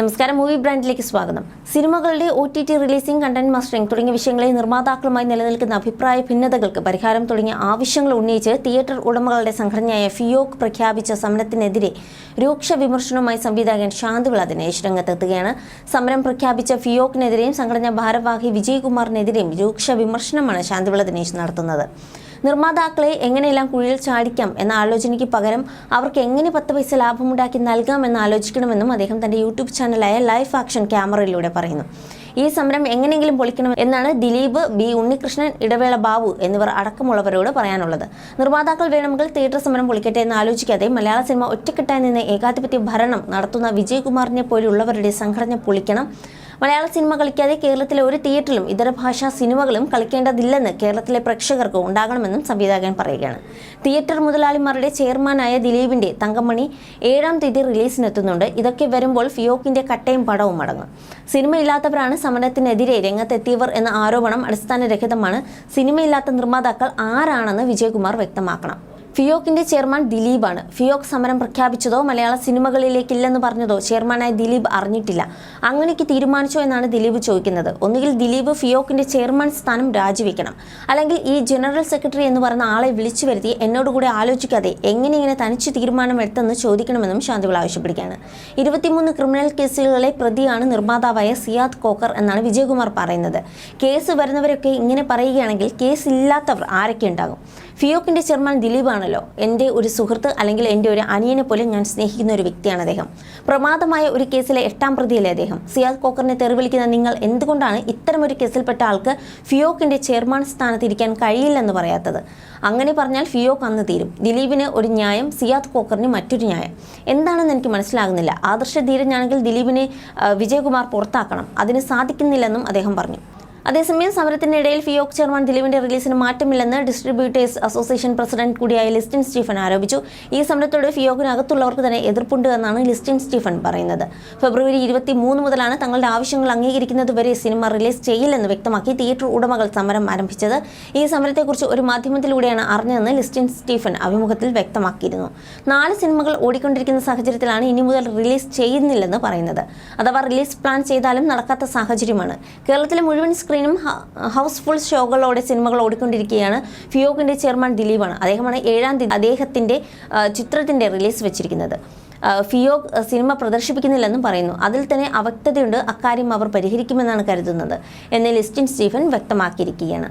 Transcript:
നമസ്കാരം, മൂവി ബ്രാൻഡിലേക്ക് സ്വാഗതം. സിനിമകളുടെ OTT റിലീസിംഗ്, കണ്ടന്റ് മാസ്റ്ററിംഗ് തുടങ്ങിയ വിഷയങ്ങളിൽ നിർമ്മാതാക്കളുമായി നിലനിൽക്കുന്ന അഭിപ്രായ ഭിന്നതകൾക്ക് പരിഹാരം തുടങ്ങിയ ആവശ്യങ്ങൾ ഉന്നയിച്ച് തിയേറ്റർ ഉടമകളുടെ സംഘടനയായ ഫിയോക് പ്രഖ്യാപിച്ച സമരത്തിനെതിരെ രൂക്ഷ വിമർശനവുമായി സംവിധായകൻ ശാന്തിവിള ദിനേശ് രംഗത്തെത്തുകയാണ്. സമരം പ്രഖ്യാപിച്ച ഫിയോക്കിനെതിരെയും സംഘടനാ ഭാരവാഹി വിജയകുമാറിനെതിരെയും രൂക്ഷ വിമർശനമാണ് ശാന്തിവിള ദിനേശ് നടത്തുന്നത്. നിർമ്മാതാക്കളെ എങ്ങനെയെല്ലാം കുഴിയിൽ ചാടിക്കാം എന്ന ആലോചനയ്ക്ക് പകരം അവർക്ക് എങ്ങനെ 10 പൈസ ലാഭമുണ്ടാക്കി നൽകാമെന്ന് ആലോചിക്കണമെന്നും അദ്ദേഹം തന്റെ യൂട്യൂബ് ചാനലായ ലൈഫ് ആക്ഷൻ ക്യാമറയിലൂടെ പറയുന്നു. ഈ സമരം എങ്ങനെയെങ്കിലും പൊളിക്കണം എന്നാണ് ദിലീപ്, ബി ഉണ്ണികൃഷ്ണൻ, ഇടവേള ബാബു എന്നിവർ അടക്കമുള്ളവരോട് പറയാനുള്ളത്. നിർമ്മാതാക്കൾ വേണമെങ്കിൽ തിയേറ്റർ സമരം പൊളിക്കട്ടെ എന്ന് ആലോചിക്കാതെ മലയാള സിനിമ ഒറ്റക്കെട്ടായി നിന്ന് ഏകാധിപത്യ ഭരണം നടത്തുന്ന വിജയകുമാറിനെ പോലുള്ളവരുടെ സംഘടന പൊളിക്കണം. മലയാള സിനിമ കളിക്കാതെ കേരളത്തിലെ ഒരു തിയേറ്ററിലും ഇതര ഭാഷാ സിനിമകളും കളിക്കേണ്ടതില്ലെന്ന് കേരളത്തിലെ പ്രേക്ഷകർക്ക് ഉണ്ടാകണമെന്നും സംവിധായകൻ പറയുകയാണ്. തിയേറ്റർ മുതലാളിമാരുടെ ചെയർമാനായ ദിലീപിന്റെ തങ്കമണി 7-ാം തീയതി റിലീസിനെത്തുന്നുണ്ട്. ഇതൊക്കെ വരുമ്പോൾ ഫിയോക്കിന്റെ കട്ടയും പടവും അടങ്ങും. സിനിമയില്ലാത്തവരാണ് സമരത്തിനെതിരെ രംഗത്തെത്തിയവർ എന്ന ആരോപണം അടിസ്ഥാനരഹിതമാണ്. സിനിമയില്ലാത്ത നിർമ്മാതാക്കൾ ആരാണെന്ന് വിജയകുമാർ വ്യക്തമാക്കണം. ഫിയോക്കിന്റെ ചെയർമാൻ ദിലീപാണ്. ഫിയോക് സമരം പ്രഖ്യാപിച്ചതോ മലയാള സിനിമകളിലേക്കില്ലെന്ന് പറഞ്ഞതോ ചെയർമാനായ ദിലീപ് അറിഞ്ഞിട്ടില്ല. അങ്ങനെയ്ക്ക് തീരുമാനിച്ചോ എന്നാണ് ദിലീപ് ചോദിക്കുന്നത്. ഒന്നുകിൽ ദിലീപ് ഫിയോക്കിന്റെ ചെയർമാൻ സ്ഥാനം രാജിവെക്കണം, അല്ലെങ്കിൽ ഈ ജനറൽ സെക്രട്ടറി എന്ന് പറയുന്ന ആളെ വിളിച്ചു വരുത്തി എന്നോടുകൂടി ആലോചിക്കാതെ എങ്ങനെ തനിച്ച് തീരുമാനമെടുത്തെന്ന് ചോദിക്കണമെന്നും ശാന്തിവിള ആവശ്യപ്പെടുകയാണ്. 23 ക്രിമിനൽ കേസുകളിലെ പ്രതിയാണ് നിർമ്മാതാവായ സിയാദ് കോക്കർ എന്നാണ് വിജയകുമാർ പറയുന്നത്. കേസ് വരുന്നവരൊക്കെ ഇങ്ങനെ പറയുകയാണെങ്കിൽ കേസ് ഇല്ലാത്തവർ ആരൊക്കെ ഉണ്ടാകും? ഫിയോക്കിന്റെ ചെയർമാൻ ദിലീപാണല്ലോ. എൻ്റെ ഒരു സുഹൃത്ത്, അല്ലെങ്കിൽ എൻ്റെ ഒരു അനിയനെ പോലെ ഞാൻ സ്നേഹിക്കുന്ന ഒരു വ്യക്തിയാണ് അദ്ദേഹം. പ്രമാദമായ ഒരു കേസിലെ 8-ാം പ്രതിയല്ലേ അദ്ദേഹം. സിയാദ് കോക്കറിനെ തെറിവിളിക്കുന്ന നിങ്ങൾ എന്തുകൊണ്ടാണ് ഇത്തരമൊരു കേസിൽപ്പെട്ട ആൾക്ക് ഫിയോക്കിന്റെ ചെയർമാൻ സ്ഥാനത്ത് ഇരിക്കാൻ കഴിയില്ലെന്ന് പറയാത്തത്? അങ്ങനെ പറഞ്ഞാൽ ഫിയോക്ക് അന്ന് തീരും. ദിലീപിന് ഒരു ന്യായം, സിയാദ് കോക്കറിന് മറ്റൊരു ന്യായം. എന്താണെന്ന് എനിക്ക് മനസ്സിലാകുന്നില്ല. ആദർശധീരനാണെങ്കിൽ ദിലീപിനെ വിജയകുമാർ പുറത്താക്കണം. അതിന് സാധിക്കുന്നില്ലെന്നും അദ്ദേഹം പറഞ്ഞു. അതേസമയം സമരത്തിനിടയിൽ ഫിയോക് ചെയർമാൻ ദിലീപിന്റെ റിലീസിന് മാറ്റമില്ലെന്ന് ഡിസ്ട്രിബ്യൂട്ടേഴ്സ് അസോസിയേഷൻ പ്രസിഡന്റ് കൂടിയായ ലിസ്റ്റിൻ സ്റ്റീഫൻ ആരോപിച്ചു. ഈ സമരത്തോട് ഫിയോക്കിനകത്തുള്ളവർക്ക് തന്നെ എതിർപ്പുണ്ട് എന്നാണ് ലിസ്റ്റിൻ സ്റ്റീഫൻ പറയുന്നത്. ഫെബ്രുവരി 23 മുതലാണ് തങ്ങളുടെ ആവശ്യങ്ങൾ അംഗീകരിക്കുന്നതുവരെ സിനിമ റിലീസ് ചെയ്യില്ലെന്ന് വ്യക്തമാക്കി തിയേറ്റർ ഉടമകൾ സമരം ആരംഭിച്ചത്. ഈ സമരത്തെക്കുറിച്ച് ഒരു മാധ്യമത്തിലൂടെയാണ് അറിഞ്ഞതെന്ന് ലിസ്റ്റിൻ സ്റ്റീഫൻ അഭിമുഖത്തിൽ വ്യക്തമാക്കിയിരുന്നു. 4 സിനിമകൾ ഓടിക്കൊണ്ടിരിക്കുന്ന സാഹചര്യത്തിലാണ് ഇനി മുതൽ റിലീസ് ചെയ്യുന്നില്ലെന്ന് പറയുന്നത്. അഥവാ റിലീസ് പ്ലാൻ ചെയ്താലും നടക്കാത്ത സാഹചര്യമാണ്. കേരളത്തിലെ മുഴുവൻ സ്ക്രീനും ഹൗസ്ഫുൾ ഷോകളോടെ സിനിമകൾ ഓടിക്കൊണ്ടിരിക്കുകയാണ്. ഫിയോക്കിന്റെ ചെയർമാൻ ദിലീപാണ്. അദ്ദേഹമാണ് 7-ാം തീയതി അദ്ദേഹത്തിന്റെ ചിത്രത്തിന്റെ റിലീസ് വെച്ചിരിക്കുന്നത്. ഫിയോക് സിനിമ പ്രദർശിപ്പിക്കുന്നില്ലെന്നും പറയുന്നു. അതിൽ തന്നെ അവ്യക്തതയുണ്ട്. അക്കാര്യം അവർ പരിഹരിക്കുമെന്നാണ് കരുതുന്നത് എന്ന് ലിസ്റ്റിൻ സ്റ്റീഫൻ വ്യക്തമാക്കിയിരിക്കുകയാണ്.